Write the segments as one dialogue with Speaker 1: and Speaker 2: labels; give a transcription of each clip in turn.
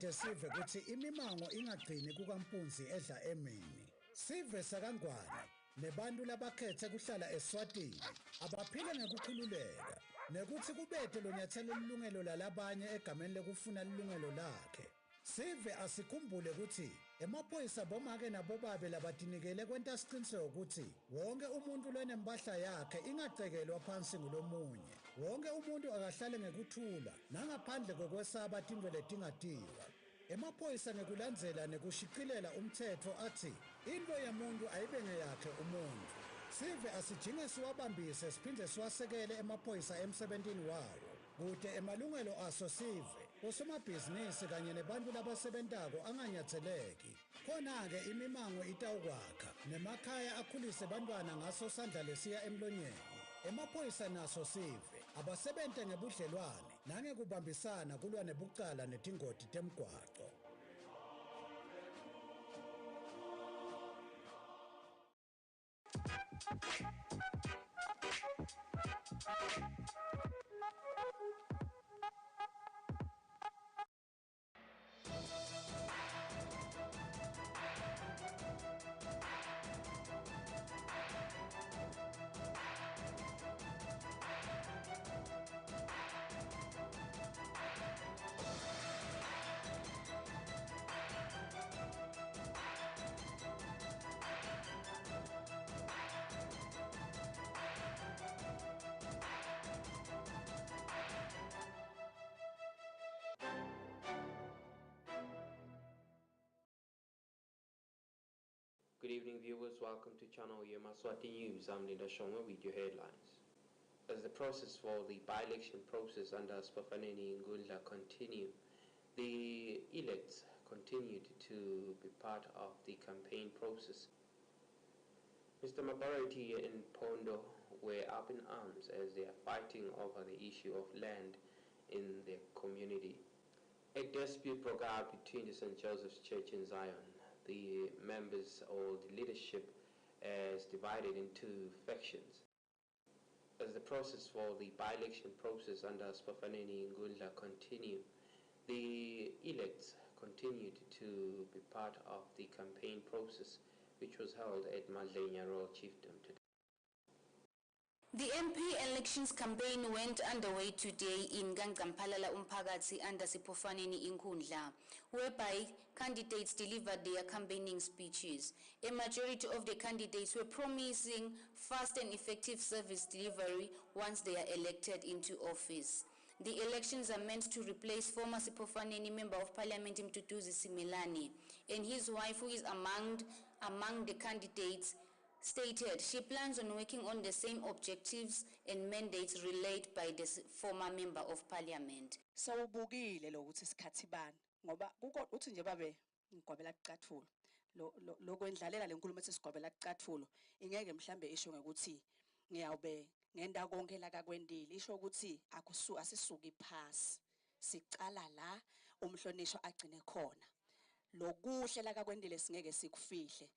Speaker 1: Sive kuthi imimango ingagcini kukaMpunzi edla emini. Sive sakangwane nebantu labakhethe kuhlala eSwatini abaphila ngekukhululeka nekuthi kubethe lo nyathelo lilungelo lalabanye egameni lekufuna lilungelo lakhe. Sive asikhumbule ukuthi emaphoyisa bomake nabobabe labatinikele kwenta siqiniseko ukuthi wonke umuntu lwenempahla yakhe ingacekelwa phansi ngulomunye. Wonke umuntu akahlale ngekuthula nangaphandle kokwesaba tindwe letingatiwa. Emaphoyisa ngekulandzela nekushiqilela umthetho athi into yomuntu ayibe ngeyakhe umuntu. Sive asijinge siwabambise siphinde siwasekele emaphoyisa emsebentini wawo. Kude emalungelo aso sive osomabhizinisi kanye nebantu labasebentako anganyatheleki. Khona-ke imimango itawukwakha nemakhaya akhulise bantwana ngaso sandla lesiya emlonyeni. Emaphoyisa naso sive abasebente ngebudlelwane nangekubambisana kulwa nebucala netingoti temgwaco.
Speaker 2: Good evening, viewers. Welcome to channel Yemaswati News. I'm Linda Shonga with your headlines. As the process for the by-election process under Spafaneni Ngundla continue, the elects continued to be part of the campaign process. Mr. Mabarati and Pondo were up in arms as they are fighting over the issue of land in their community. A dispute broke out between the St. Joseph's Church in Zion. The members or the leadership is divided into factions. As the process for the by-election process under Spafaneni Ngundla continue, the elects continued to be part of the campaign process, which was held at Madlenya Royal Chiefdom today.
Speaker 3: The MP elections campaign went underway today in Gangampalala Umphakathi under Sipofaneni Nkundla, whereby candidates delivered their campaigning speeches. A majority of the candidates were promising fast and effective service delivery once they are elected into office. The elections are meant to replace former Sipofaneni Member of Parliament Mduduzi Simelane, and his wife, who is among the candidates, stated she plans on working on the same objectives and mandates relayed by the former Member of Parliament.
Speaker 4: Sawubukile lo ukuthi isikhathi bani ngoba uthi nje babe ngigwabela kuqathulo lo kwendlalela lenkulumo ethi sigwabela kuqathulo ingeke mhlambe isho ngekuthi ngiyawube ngenda konke la kakwendile isho ukuthi asisuki phasi sicala la umhlonishwa agcine khona lokuhle la kakwendile singeke sikufihle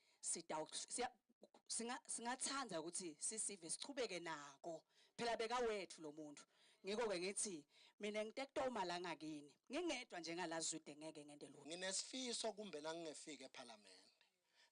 Speaker 4: singathanda ukuthi sisive sichubeke nako phela beka wethu lo muntu ngiko ke ngithi mina ngitektoma la ngakini ngingedwa nje ngalazwide ngeke ngende lutho
Speaker 5: nginesifiso kumbe la ngingefike eParliament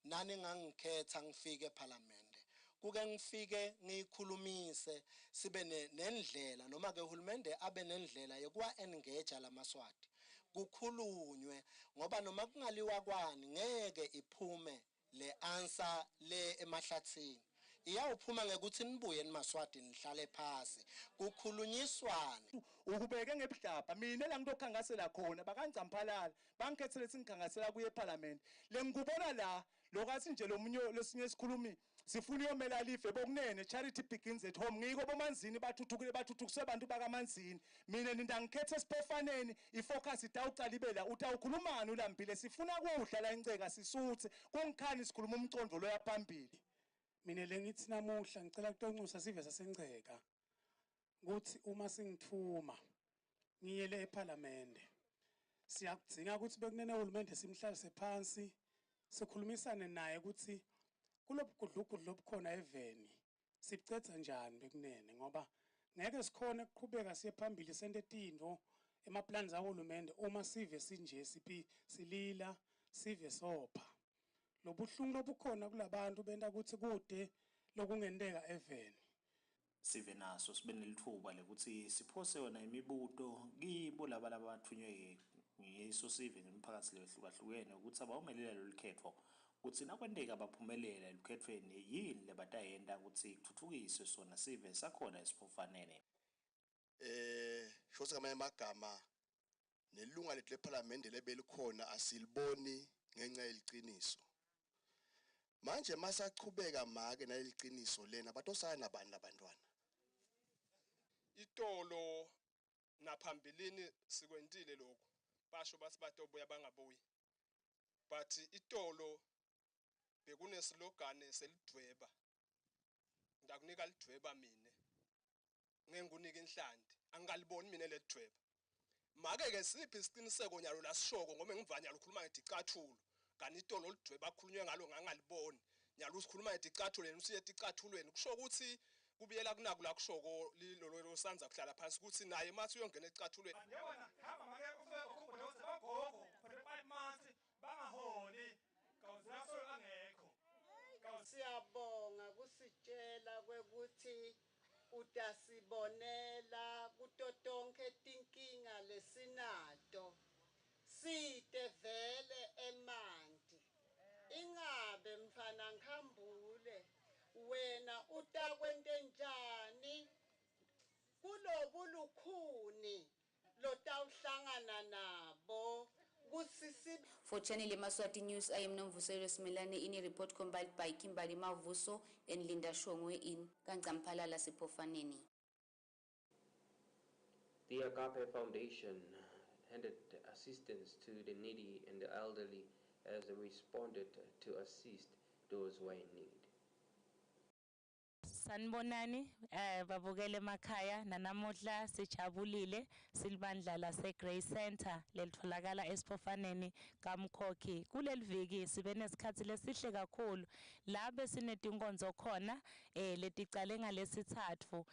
Speaker 5: nani ngangikhetha ngifike eParliament kuke ngifike ngikhulumise sibe nendlela noma ke uhulumende abe nendlela yokuwa engage lamaswati kukhulunywe ngoba noma kungaliwa kwani ngeke iphume le answer le emahlathini iyawuphuma ngekuthi nibuye nimaswati nihlale phasi kukhulunyiswane
Speaker 6: ukubeke ngebuhlaba mina la ngitokhangasela khona bakancamphalala bangikhethele singikhangasela kuye eParliament lengikubona la lokathi nje lomunye lesinye isikhulumi sifuna uyomela life bokunene charity begins at home ngiko bomanzini bathuthukise abantu bakamanzini mina nindangikhethe Sipofaneni ifocus itawucala ibela utawukhulumana ulambile sifuna kudla la inceka sisuthe kongikhani sikhuluma umcondo lo yaphambili
Speaker 7: mina lengithi namuhla ngicela kutoncusa sive sasenceka ukuthi uma singithuma ngiyele eParliament siyakudzinga ukuthi bekunene uhulumende simhlalise phansi sikhulumisane naye ukuthi kulobugudlugudlu obukhona eveni sicetha njani bekunene ngoba ngeke sikhone ukuqhubeka siye phambili sente tindvo emaplani zahulumende uma sive sinje silila sive sopha lobuhlungu lobukhona kulabantu benta ukuthi kude lokungenteka eveni.
Speaker 8: Sive naso sibe nelithuba lekuthi siphose yona imibuto kibo laba labathunywe yiso sive nemiphakathi lehlukahlukene ukuthi abawumelela lolu khetho ukuthi nakwenteka baphumelela elukhethweni yini lebatayenda ukuthi kuthuthukiswe sona sive sakhona esiphofanene.
Speaker 9: Shothi ngamanye amagama nelunga lethu lePhalamende lebelikhona asiliboni ngenxa yeliqiniso. Manje masachubeka make naleliqiniso lena batosana nabani labantwana.
Speaker 10: Itolo naphambilini sikwentile lokho basho bathi batobuya bangabuyi but itolo bekune slogan selidweba ndakunika lidweba mina ngengunika inhlandi angaliboni mina ledweba make ke siphi isiqiniseko nyalo lasishoko ngoba ngivanya ukukhuluma ngedicathulo kanti itolo lidweba akhulunywe ngalo ngangaliboni nyalo usikhuluma ngedicathulo yena usiye edicathulweni kusho ukuthi kubiyela kunaku la kushoko lilo sanza kuhlala phansi ukuthi naye mathi uyongena ecathulweni
Speaker 6: yabona hamba make ukhuphe ukuthi bagogo for 5 months bangaholi kawuzaso angekho
Speaker 11: siyabonga kusitshela kwekuthi utasibonela kuto tonke tinkinga lesinato site vele emanti ingabe mfana ngikhambule wena utakwente njani kulobulukhuni lotawuhlangana nabo kusisi.
Speaker 3: For Channel Yemaswati News, I am Nomvuselo Smelane in a report compiled by Kimberly Mavuso and Linda Shongwe in Gangampalala Sipofaneni.
Speaker 2: The Agape Foundation handed assistance to the needy and the elderly as they responded to assist those who are in need.
Speaker 12: Sanibonani babukele emakhaya nanamodla sijabulile silibandla lase Grace Center lelitholakala esiphofaneni kaMkhokhi kuleli viki sibe nesikhathi lesihle kakhulu labe sinetinkonzo khona leticale ngalesithathu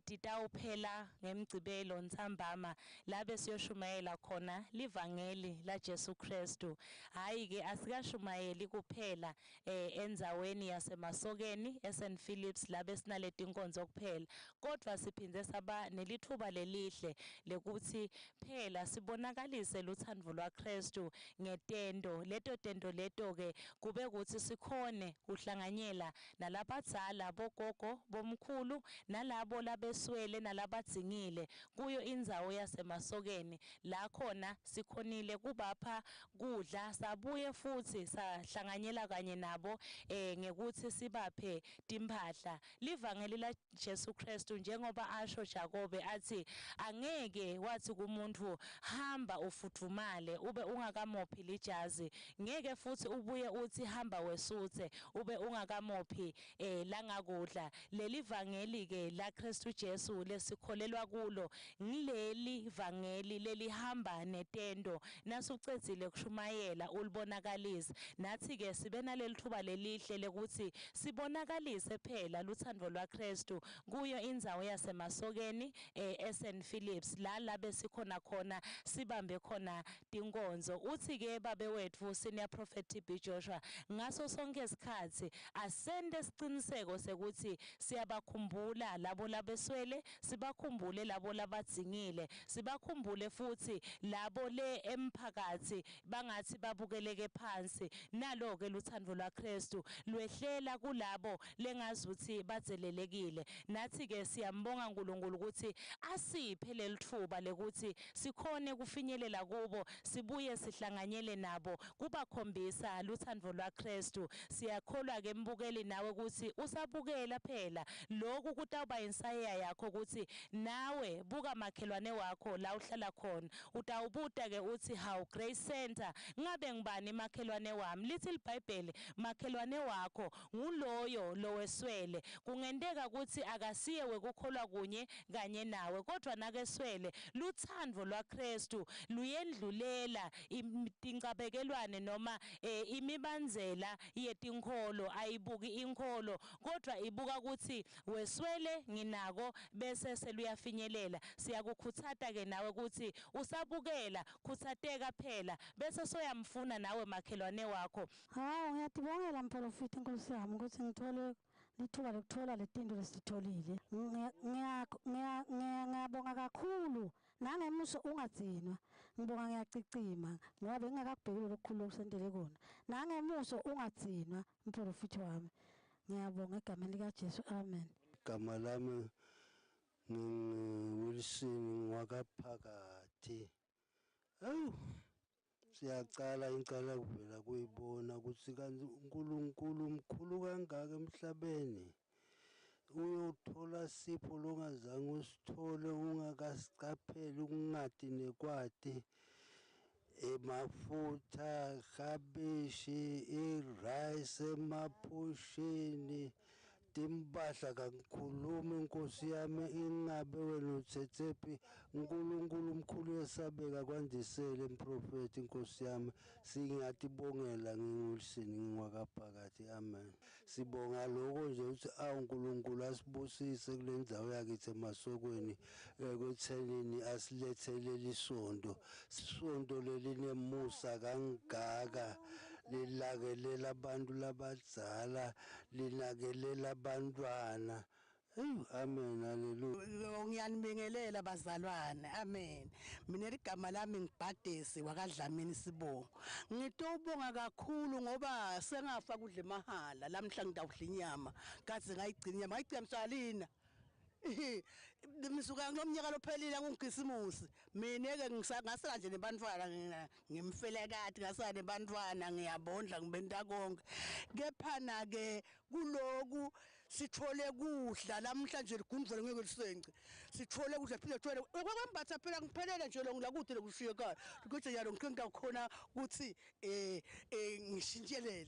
Speaker 12: titawuphela ngemgcibelo Ntsambama labe siyoshumayela khona livangeli la Jesu Kristu hayi ke asikashumayeli kuphela endzaweni yasemasokeni St Phillips labe sinaleti inkonzo kuphela kodwa siphinde saba nelithuba lelihle lekuthi phela sibonakalise luthando lwaKristu ngetendo leto tendo leto ke kube ukuthi sikhone uhlanganyela nalabadzala bogogo bomkhulu nalabo labeswele nalabadzingile kuyo indzawo yasemasokeni la khona sikhonile kubapha kudla sabuye futhi sahlanganyela kanye nabo ngekuthi sibaphe timphahla livangeli la Jesu Kristu njengoba asho Jakobe athi angeke wathi kumuntu hamba ufudumale ube ungakamophi lijazi ngeke futhi ubuye uthi hamba wesuthe ube ungakamophi langakudla leli vangeli ke la Kristu Jesu lesikholelwa kulo ngileli vangeli lelihamba netendo nasucedzile kushumayela ulibonakalisa nathi ke sibe naleli thuba lelihle lekuthi sibonakalise phela luthando lwaKristu kuyo indzawo yasemasokeni St Phillips la labe sikhona khona sibambe khona tinkonzo uthi ke babe wethu senior prophet TB Joshua ngaso sonke isikhathi asende isiqiniseko sekuthi siyabakhumbula labo labeswele sibakhumbule labo labadzingile sibakhumbule futhi labo le emphakathi bangathi babukeleke phansi nalo ke luthando lwaKristu lwehlela kulabo lengazuthi badzelelekile nathi ke siyambonga uNkulunkulu ukuthi asiphe lelithuba lekuthi sikhone kufinyelela kubo sibuye sihlanganyele nabo kubakhombisa luthando lwaKristu siyakholwa ke mbukeli nawe ukuthi usabukela phela lokhu kutawuba insaya yakho ukuthi nawe buka makhelwane wakho la uhlala khona utawubuta ke uthi how Grace Center ngabe ngibani makhelwane wami lithi iBhayibheli makhelwane wakho nguloyo loweswele kungendeka ukuthi akasiye wekukholwa kunye kanye nawe kodwa nakeswele luthando lwaKristu luyendlulela tincabekelwane noma imibandzela yetinkolo ayibuki inkolo kodwa ibuka ukuthi weswele nginako bese seluyafinyelela siyakukhutsata ke nawe ukuthi usabukela khuthateka phela bese soyamfuna nawe makhelwane wakho.
Speaker 13: Hawu ngiyatibongela mprofeti Nkosi yami ukuthi ngithole lithuba lokuthola letinto lesitholile. Ngiyabonga kakhulu nangemuso ungagcinwa. Ngibonga ngiyacicima ngoba bengingakakubhekile lokukhulu okusendele kona. Nangemuso ungagcinwa mprofeti wami. Ngiyabonga egameni lika Jesu. Amen.
Speaker 14: Igama lami Wilson wakaphakathi. Awu siyacala incala kuvela kuyibona ukuthi kanti uNkulunkulu mkhulu kangaka emhlabeni uyothola sipho longazange usithole ungakasicapheli ukungadi nekwadi emafutha kabishi irice emaphushini timpahla kangikhuluma Nkosi yami ingabe wena uthethephi uNkulunkulu umkhulu yesabeka kwandisele mprofeti Nkosi yami singatibongela ngingulsini ngingwakaphakathi. Amen. Sibonga lokho nje ukuthi uNkulunkulu asibusise kule ndzawo yakithi emasokweni ekuthenini asilethele lisonto lelinemusa kangaka lilakelela abantu labadzala linakelela abantwana. Amen. Hallelujah.
Speaker 15: Ngiyanibingelela bazalwane. Amen. Mina igama lami ngibhadesi wakadlamini Sibongo. Ngitobonga kakhulu ngoba sengafa kudla emahala lamhla ngidawudla inyama kaze ngayigcina inyama msalina. Misuka ngomnyaka lophelile ngungisimusi mina ke ngisanga nje nebantwana ngimfelekati ngasana nebantwana ngiyabondla ngibenta konke kephana ke kuloku sithole kudla namhlanje ligundvele ngeke lisenci sithole kudla phela thole okwembatha phela ngiphelele nje lo ngilakude lokushiya ekhaya ukuthi yalo ngikhenga khona ukuthi ngishintshelele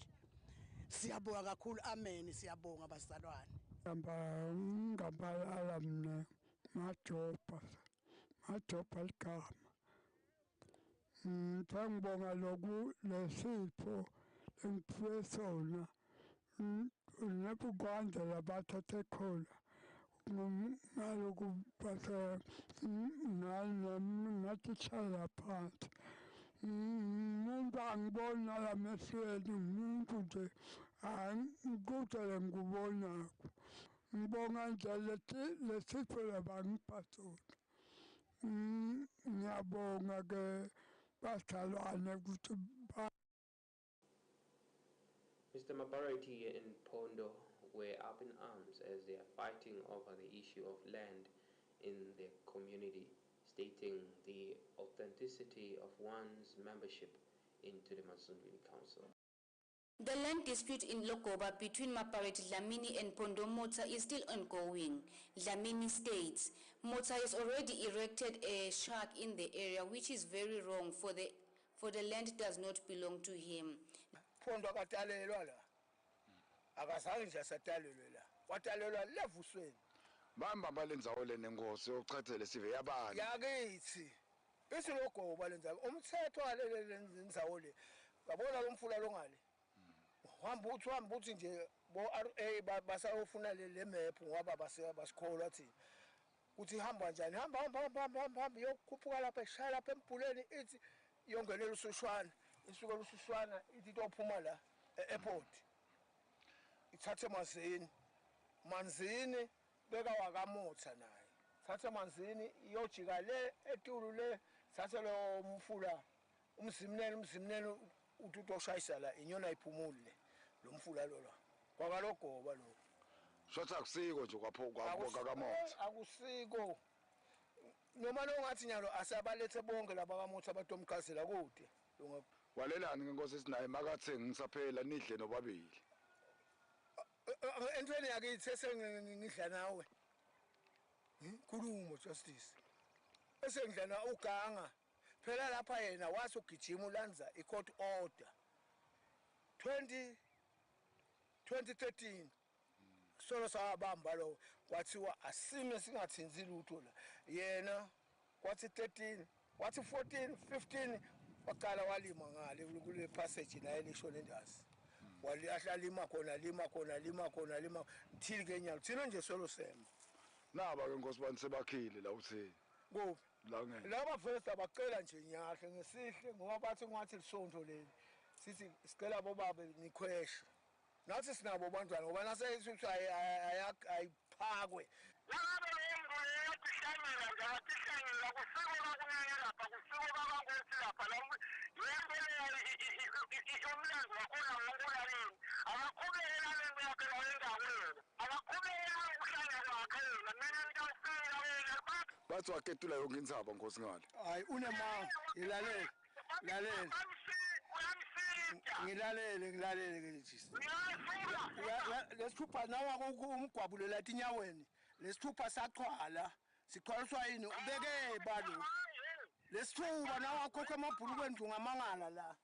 Speaker 15: siyabonga kakhulu. Amen. Siyabonga bazalwane.
Speaker 16: Ngaphalala mna majopa ligama ngibonga lokhu lesipho engiphiwe sona nebukwanda labathathe khona naloku bathe natishala phansi umuntu angibona lamehlweni umuntu nje ngikudele ngikubonako. Ngibonga nje lesipho labangipha sona. Ngiyabonga ke bazalwane ukuthi
Speaker 2: Mr. Mabarati and Pondo were up in arms as they are fighting over the issue of land in their community, stating the authenticity of one's membership into the Masunduli Council.
Speaker 3: The land dispute in Lokoba between Mabarati Dlamini and Pondo Mota is still ongoing. Dlamini states Mota has already erected a shack in the area, which is very wrong for the land does not belong to him.
Speaker 17: Pondo akatalelwa la akazange nje asatalelwe la watalelwa levusweni
Speaker 18: bamba balenzawo lenengosi yochethele sive yabani
Speaker 17: yakithi isilogoba lenza umthetho walendzawo le yabona lo mfula longale uhamba uthi nje bo RA basayofuna le map ngoba basikholwa thina uthi hamba kanjani hamba yokukhuphuka lapha eshaya lapha embuleni ithi yongelela usushwana isuka usushwana ithi tophuma la e-airport ithathe manzini beka wakamotha naye thathe manzini iyojika le etulu le thathe lo mfula umzimnene uthi utoshayisa la inyona iphumule lo mfula lo kwakalogoba lo
Speaker 18: shothi akusiko nje kwaphoka kamotha
Speaker 17: akusiko noma longathi nyalo asabalethe bonke laba kamotha abatomkhazela kude
Speaker 18: walelani ngenkosi esinaye makathe ngisaphela nidle nobabili
Speaker 17: entweni yakithi esengidla nawe khulumo justice esengidla na uganga phela lapha yena wathi ugijima ulanza i-court order 2013 solo sawabamba lo kwathiwa asime singathinzi lutho la yena kwathi 13 wathi 14 15 waqala walima ngale kule passage la elisho lendazi wali ahlalima khona lima till kenyalo thina nje solo sema
Speaker 18: naba ke nkosibani sebakhile la uthini
Speaker 17: kuphi
Speaker 18: la ngeke
Speaker 17: laba vesta bacela nje nyahle ngesihle ngoba bathi ngathi lisonto leli sithi sicela bobaba nikhweshe nathi sinabo abantwana ngoba nasesithi ayiphakwe
Speaker 18: bathi waketula yonke indzaba nkosi ngale
Speaker 17: hayi unemanga lalela ngilalele ke lithisi lesithupha nawa umgwabulo lathi inyaweni lesithupha saqhwala siqhwaliswa yini ubeke balo lesithuba nawa khokhe emabhulukweni ngungamangala la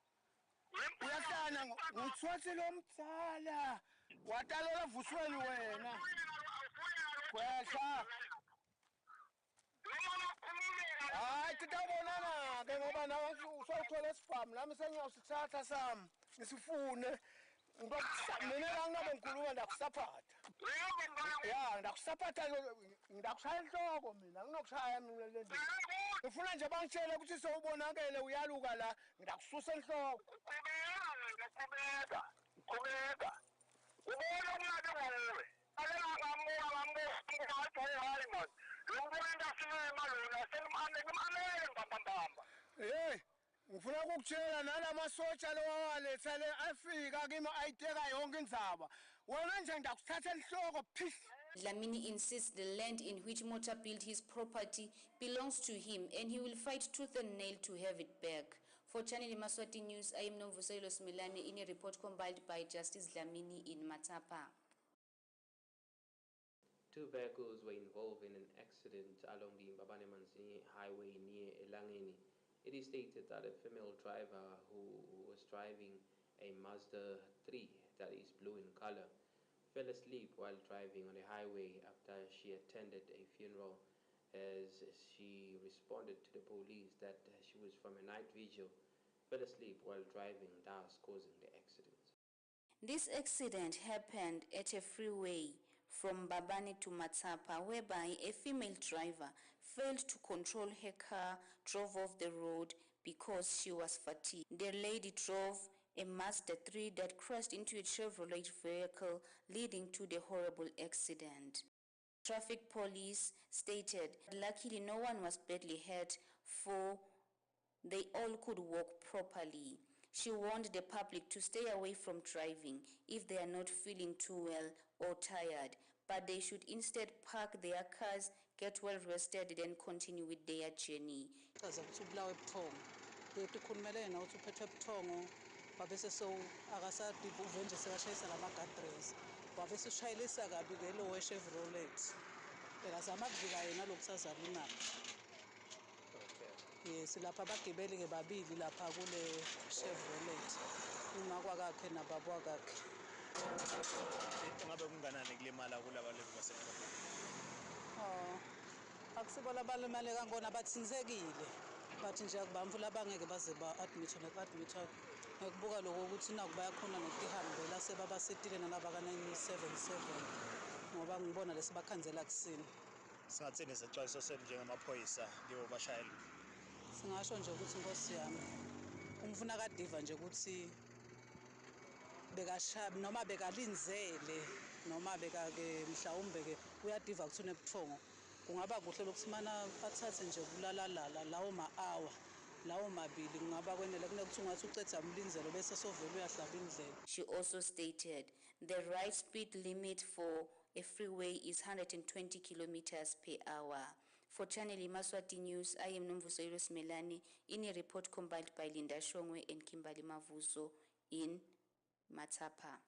Speaker 17: uyahlanya ngithwathi lo mtsala watalela vusweni wena kwehla hayi titabonana ke ngoba nawe usawuthola esibhamu nami sengiyawusithatha sami ngisifune mina kangabe ngikhuluma ndakusaphatha ya ndakusaphatha ndakushaya inhloko mina nginokushaya mina le nto ngifuna nje bangitshele ukuthi sewubonakele uyaluka la ndakususa enhloko qhubeka ubona kungabe nguwe hey ngifuna ukukutshela nalamasotsha lowawaletha le afika kimi ayiteka yonke indzaba wena nje ngidakuthatha enhloko phish
Speaker 3: Dlamini insists the land in which Mota built his property belongs to him and he will fight tooth and nail to have it back. For Channel Yemaswati News, I am Nomvuselo Smilane in a report compiled by Justice Dlamini in Matapa.
Speaker 2: Two vehicles were involved in an accident along the Mbabane-Manzini highway near Elangeni. It is stated that a female driver who was driving a Mazda 3 that is blue in color fell asleep while driving on a highway after she attended a funeral. As she responded to the police that she was from a night vigil, fell asleep while driving, thus causing the accident.
Speaker 3: This accident happened at a freeway from Babane to Matapa, whereby a female driver failed to control her car, drove off the road because she was fatigued. The lady drove a Mazda 3 that crashed into a Chevrolet vehicle, leading to the horrible accident. Traffic police stated, luckily no one was badly hurt, for they all could walk properly. She warned the public to stay away from driving if they are not feeling too well or tired, but they should instead park their cars, get well rested, then continue with their journey.
Speaker 19: wabese so akasadibha uvenje sekashayisa lama-gadres wabese ushayelisa kabi ke lo we-Chevrolet bekazama kuvika yena lokusazala imali. Yes, lapha abagibeli-ke babili lapha kule Chevrolet uma kwakakhe nababa wakakhe.
Speaker 8: Ngabe kunganani kulimala kulaba levu basemgwaqeni?
Speaker 19: Akusibo labalimale kangona bathinzekile bathi nje akubamvula abangeke baze ba-admit ngikubuka lokho ukuthi naku bayakhona nokutihambela sebabasetile nalaba ka-977 ngoba ngibona lesibakhanzela kusini.
Speaker 8: Singathini isexwayiso senu njengamaphoyisa kibo bashayeli?
Speaker 19: Singasho nje ukuthi Nkosi yami umfuna kadiva nje ukuthi bekashaya noma bekalinzele noma bekake mhlawumbe-ke uyadiva kuthi unebuthongo kungaba kuhle lokusimana athathe nje kulalalala lawo ma-hour lawo mabili kungaba kwenele kunokuthi ungathi ucetha umlinzelo bese sovele uyahlaba indlela.
Speaker 3: She also stated the right speed limit for a freeway is 120 kilometers per hour. For Channel Yemaswati News, I am Nomvuselo Smelani in a report compiled by Linda Shongwe and Kimberly Mavuso in Matapa.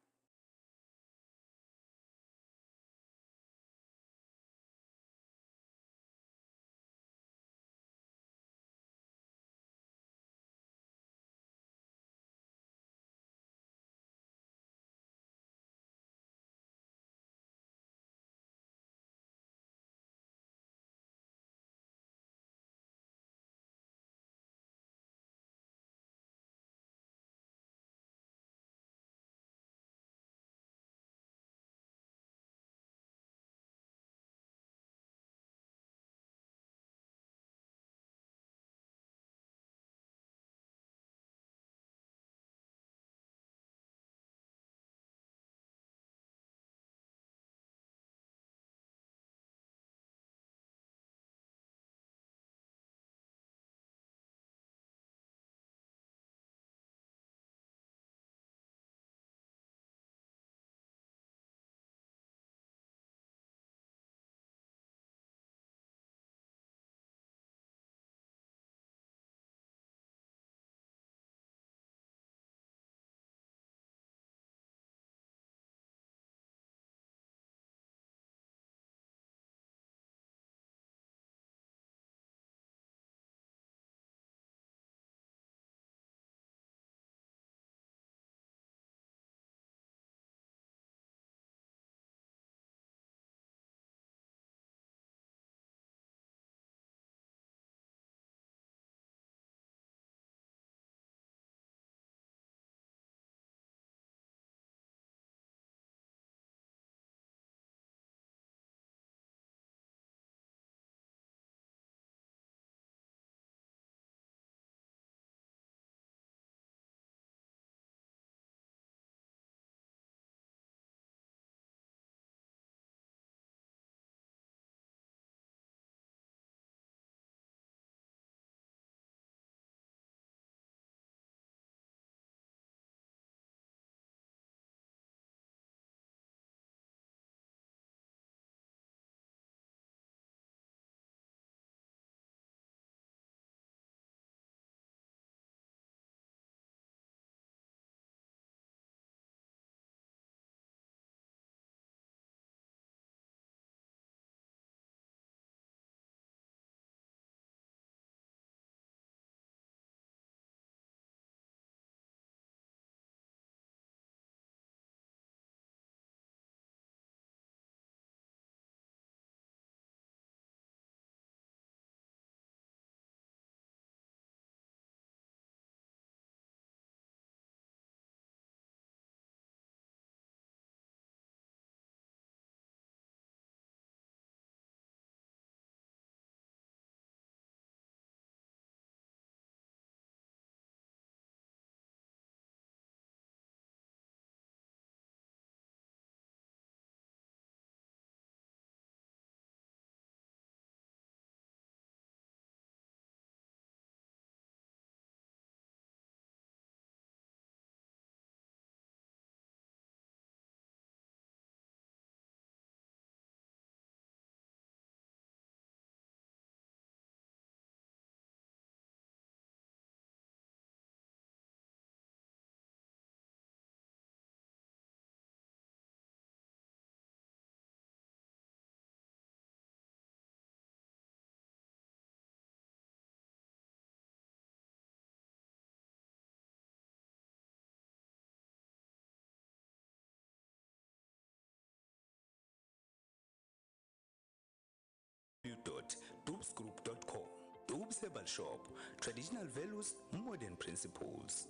Speaker 20: doobsgroup.com. Doobs Herbal Shop, traditional values, modern principles.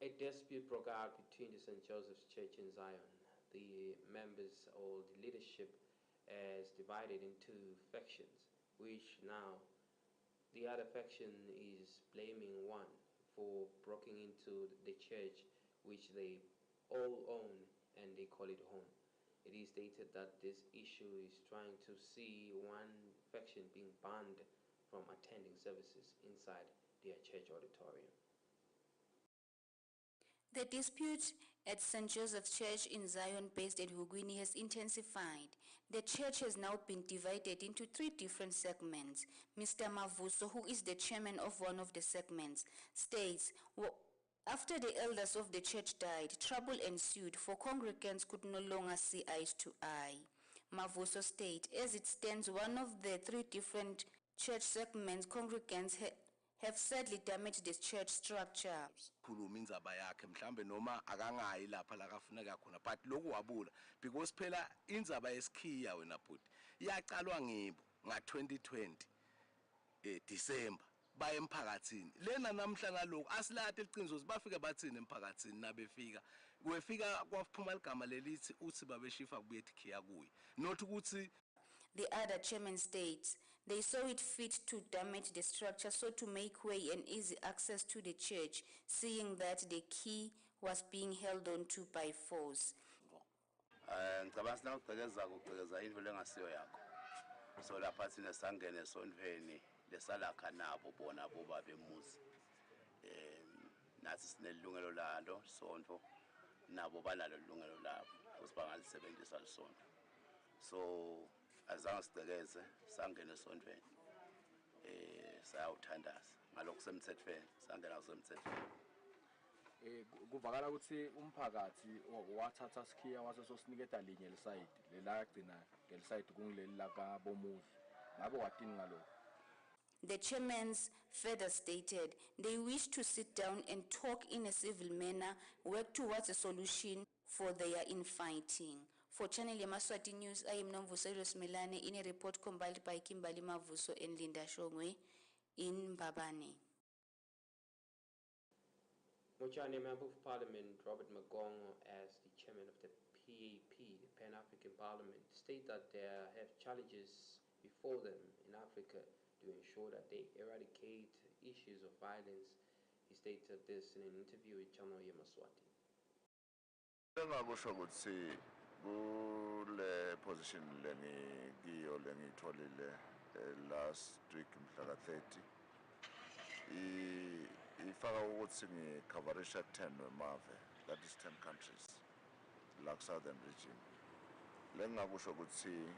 Speaker 2: A dispute broke out between the St. Joseph's Church in Zion. The members or the leadership is divided into factions, which now the other faction is blaming one for breaking into the church, which they all own and they call it home. It is stated that this issue is trying to see one faction being banned from attending services inside their church auditorium.
Speaker 3: The dispute at St. Joseph's Church in Zion based at Hugwini has intensified. The church has now been divided into 3 different segments. Mr. Mavuso, who is the chairman of one of the segments, states, after the elders of the church died, trouble ensued for congregants could no longer see eye to eye. Mavuso states, as it stands, one of the 3 different church segments, congregants have sadly damaged the church structure.
Speaker 21: Khuluma indzaba yakhe mhlambe noma akangayi lapha la kafuneka khona but lokhu wabula because phela indzaba yesikhiya wena bhuti iyaqalwa ngibo nga-2020 December baye emphakathini lena namhla ngalokhu asilade liqiniso bafike bathini emphakathini nabefika kwefika kwaphuma igama lelithi uthi babeshifa kubuye tikhiya kuye not ukuthi.
Speaker 3: The other chairman states they saw it fit to damage the structure so to make way and easy access to the church, seeing that the key was being held on to by force.
Speaker 22: Ngicabanga sinawugcekeza ukugcekeza into lengasiyo yakho. So lapha thina sangene esonveni lesalakha nabo bona boba bemuzi. Nathi sinelungelo lalo sonto nabo balalo ilungelo labo usibangalisebenzisa lisonto. So azange sigcekeze sangene esonveni sayawuthandaza ngalokho semthethweni sangena kusemthethweni.
Speaker 18: Kuvakala ukuthi umphakathi wathatha sikhiya wasososiniketa linye lesayidi lelayagcina ngelisayidi kungileli lakabomuzi ngabe watini ngalokho.
Speaker 3: The chairman further stated they wish to sit down and talk in a civil manner, work towards a solution for their infighting. For Channel Yemaswati News, I am Nomvuso Milane in a report compiled by Kimbali Mavuso and Linda Shongwe in Mbabane.
Speaker 2: Mochane Member of Parliament Robert Magongo, as the chairman of the PAP, the Pan-African Parliament, state that there have challenges before them in Africa to ensure that they eradicate issues of violence. He stated this in an interview with Channel Yemaswati.
Speaker 23: Kule position lengiyo lengitholile last week mhla ka-30 ifaka ukuthi ngicoverisha 10 wemave, that is 10 countries la southern region. Lengingakusho ukuthi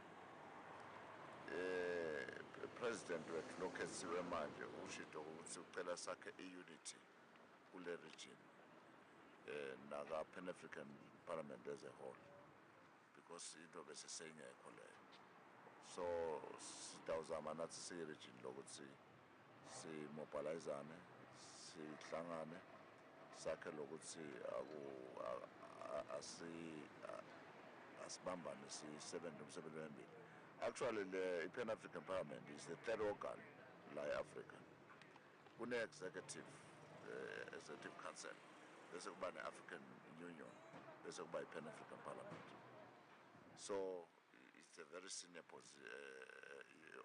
Speaker 23: president wethu lokhethiwe manje ushido ukuthi ucela sakhe i-unity kule region naka Pan-African Parliament as a whole, because into besisengekho leyo. So sitawuzama nathi siyi-region lokuthi simobilizane, sihlangane, sakhe lokuthi asibambane sisebenze umsebenzi wembili. Actually the Pan-African Parliament is the 3rd organ la e-Africa. Kune-executive council, bese kuba ne-African Union, bese kuba i-Pan-African Parliament. So it's a very senior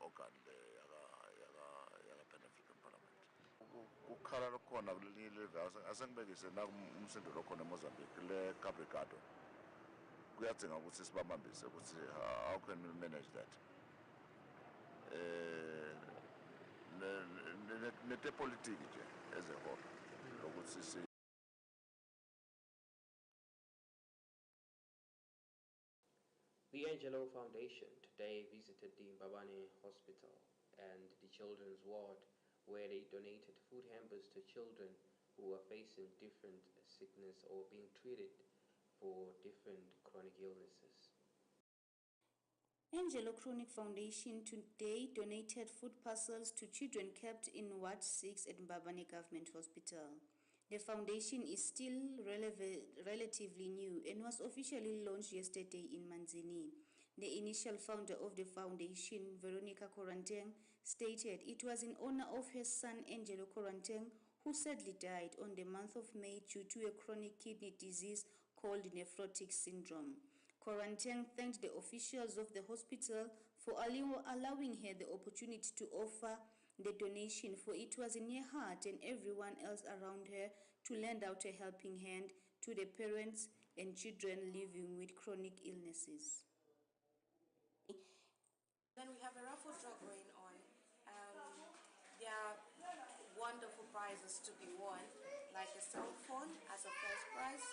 Speaker 23: organ yaka Pan-African Parliament. Ukhala lokhona kulelinye ileve asengibekise nakumsindo lokhona eMozambique le Cabo Delgado. Kuyadzinga ukuthi sibamambise ukuthi how can we manage that. Netepolitiki nje as a whole lokuthi
Speaker 2: The Angelo Foundation today visited the Mbabane Hospital and the Children's Ward, where they donated food hampers to children who are facing different sickness or being treated for different chronic illnesses.
Speaker 3: Angelo Chronic Foundation today donated food parcels to children kept in Ward 6 at Mbabane Government Hospital. The foundation is still relatively new and was officially launched yesterday in Manzini. The initial founder of the foundation, Veronica Koranteng, stated it was in honor of her son Angelo Koranteng, who sadly died on the month of May due to a chronic kidney disease called nephrotic syndrome. Koranteng thanked the officials of the hospital for allowing her the opportunity to offer the donation, for it was in her heart and everyone else around her to lend out a helping hand to the parents and children living with chronic illnesses.
Speaker 1: Then we have a raffle draw going on. There are wonderful prizes to be won, like a cell phone as a first prize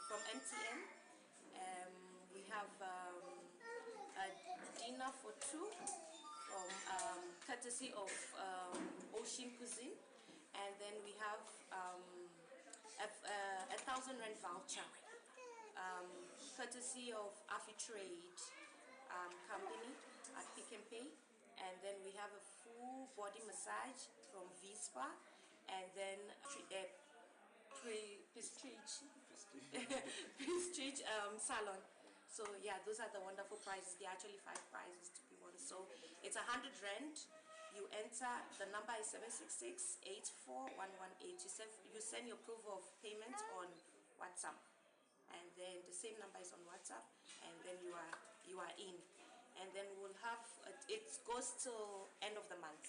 Speaker 1: from MTN. We have a dinner for two from courtesy of Ocean Cuisine, and then we have a 1,000 Rand voucher courtesy of Affitrade company at Pick and Pay, and then we have a full body massage from V-Spa, and then Prestige salon. So yeah, those are the wonderful prizes. There are actually 5 prizes to be won. So it's 100 Rand. You enter, the number is 766-84118. You send your proof of payment on WhatsApp, and then the same number is on WhatsApp, and then you are in, and then we'll have it goes till end of the month.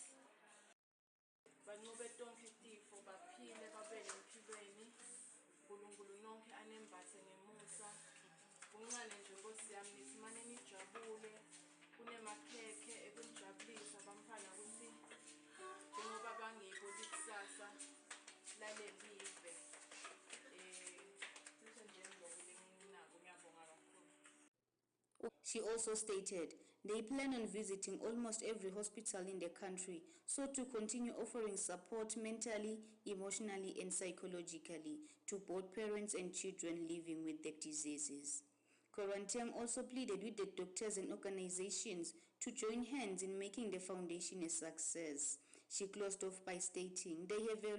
Speaker 3: She also stated they plan on visiting almost every hospital in the country, so to continue offering support mentally, emotionally and psychologically to both parents and children living with the diseases. Koranteng also pleaded with the doctors and organizations to join hands in making the foundation a success. She closed off by stating they have a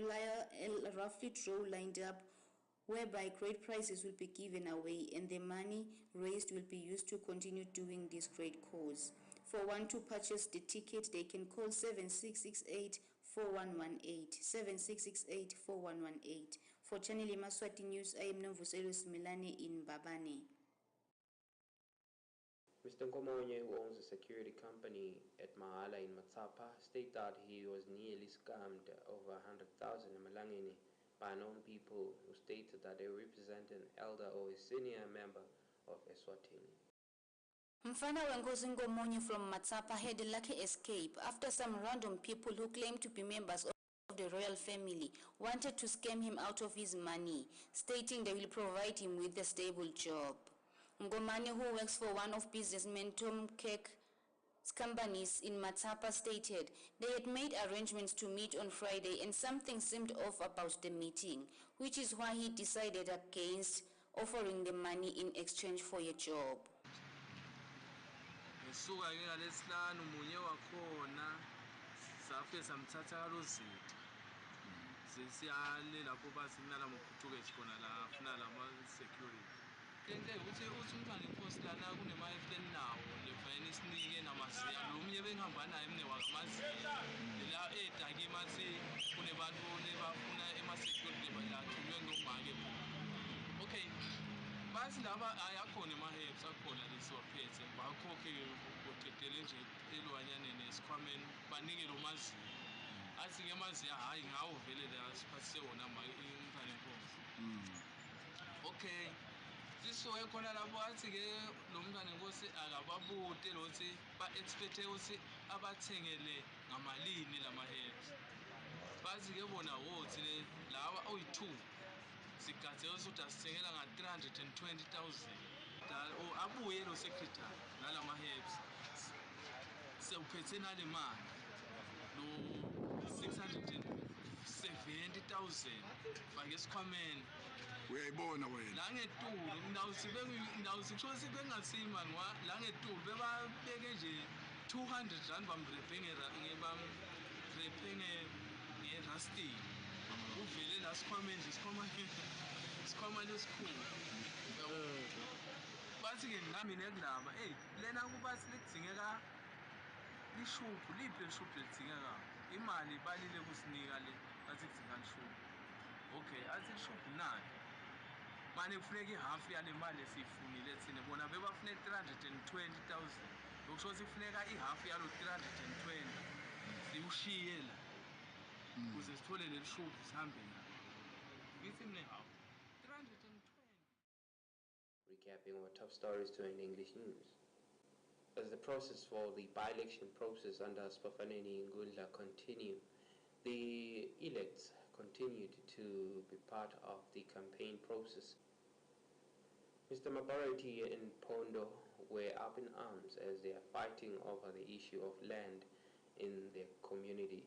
Speaker 3: roughly draw lined up whereby great prizes will be given away and the money raised will be used to continue doing this great cause. For one to purchase the ticket, they can call 7668-4118, 7668-4118. For Channel Yemaswati News, I am Nomvuselo Similane in Mbabane.
Speaker 2: Mr. Nkomonye, who owns a security company at Mahala in Matsapa, stated that he was nearly scammed over 100,000 in Malangeni by known people who stated that they represent an elder or a senior member of ESWATINI.
Speaker 3: Mfana Wenkosi Nkomonye from Matsapa had a lucky escape after some random people who claimed to be members of the royal family wanted to scam him out of his money, stating they will provide him with a stable job. Ngomane, who works for one of businessman Tom Kirk's companies in Matsapa, stated they had made arrangements to meet on Friday and something seemed off about the meeting, which is why he decided against offering the money in exchange for a job.
Speaker 4: Okay, basi laba ayakhona ema-herbs akhona lesiwaphethe bakho-ke kuthetele nje elwanyane nesikhwameni banike lo maziyo athi-ke maziyo hhayi ngawo vele asiphathise wona umntana enkosi. Okay, sisuke khona lapho athi-ke lo mntwana enkosi akababute lokuthi ba-expect-e ukuthi abathengele ngamalini lama-herbs. Bathi-ke bona wothi lawa oyi-2 sigadze ukuthi asithengela nga-320,000. Abuye lo secretary nalama-herbs sewuphethe nale mali lo 670,000 fake esikhwameni.
Speaker 18: uyayibona wena
Speaker 4: la ngetulu ngawusitsho sibe ngasima ngwa la ngetulu bebabeke nje 200 rand bamrephe ngerasti uvele la sikhwame nje sikhwama lesikhulu bathi-ke nami nekundaba lena kuba silikudzingeka lishubhu liphi leshubhu lelidingeka imali balile kusinika le bathi kudzinga lishubhu okay athi lishubhu nani manje kufuneka ihafu yale mali esiyifunile thina bona bebafune 320,000 lokusho ukuthi kufuneka ihafu yalo 320 siwushiye la ukuze sithole leli shubhu sihambe ngalo ngithi mne hafu 320.
Speaker 2: Recapping our top stories to in English news. As the process for the by-election process under Spafaneni Ngundla continue, the elects continued to be part of the campaign process. Mr. Mabarati and Pondo were up in arms as they are fighting over the issue of land in their community.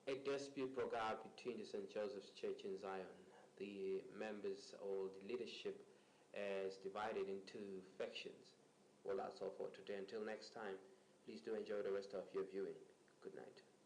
Speaker 2: A dispute broke out between the St. Joseph's Church in Zion. The members or the leadership is divided into factions. Well, that's all for today. Until next time, please do enjoy the rest of your viewing. Good night.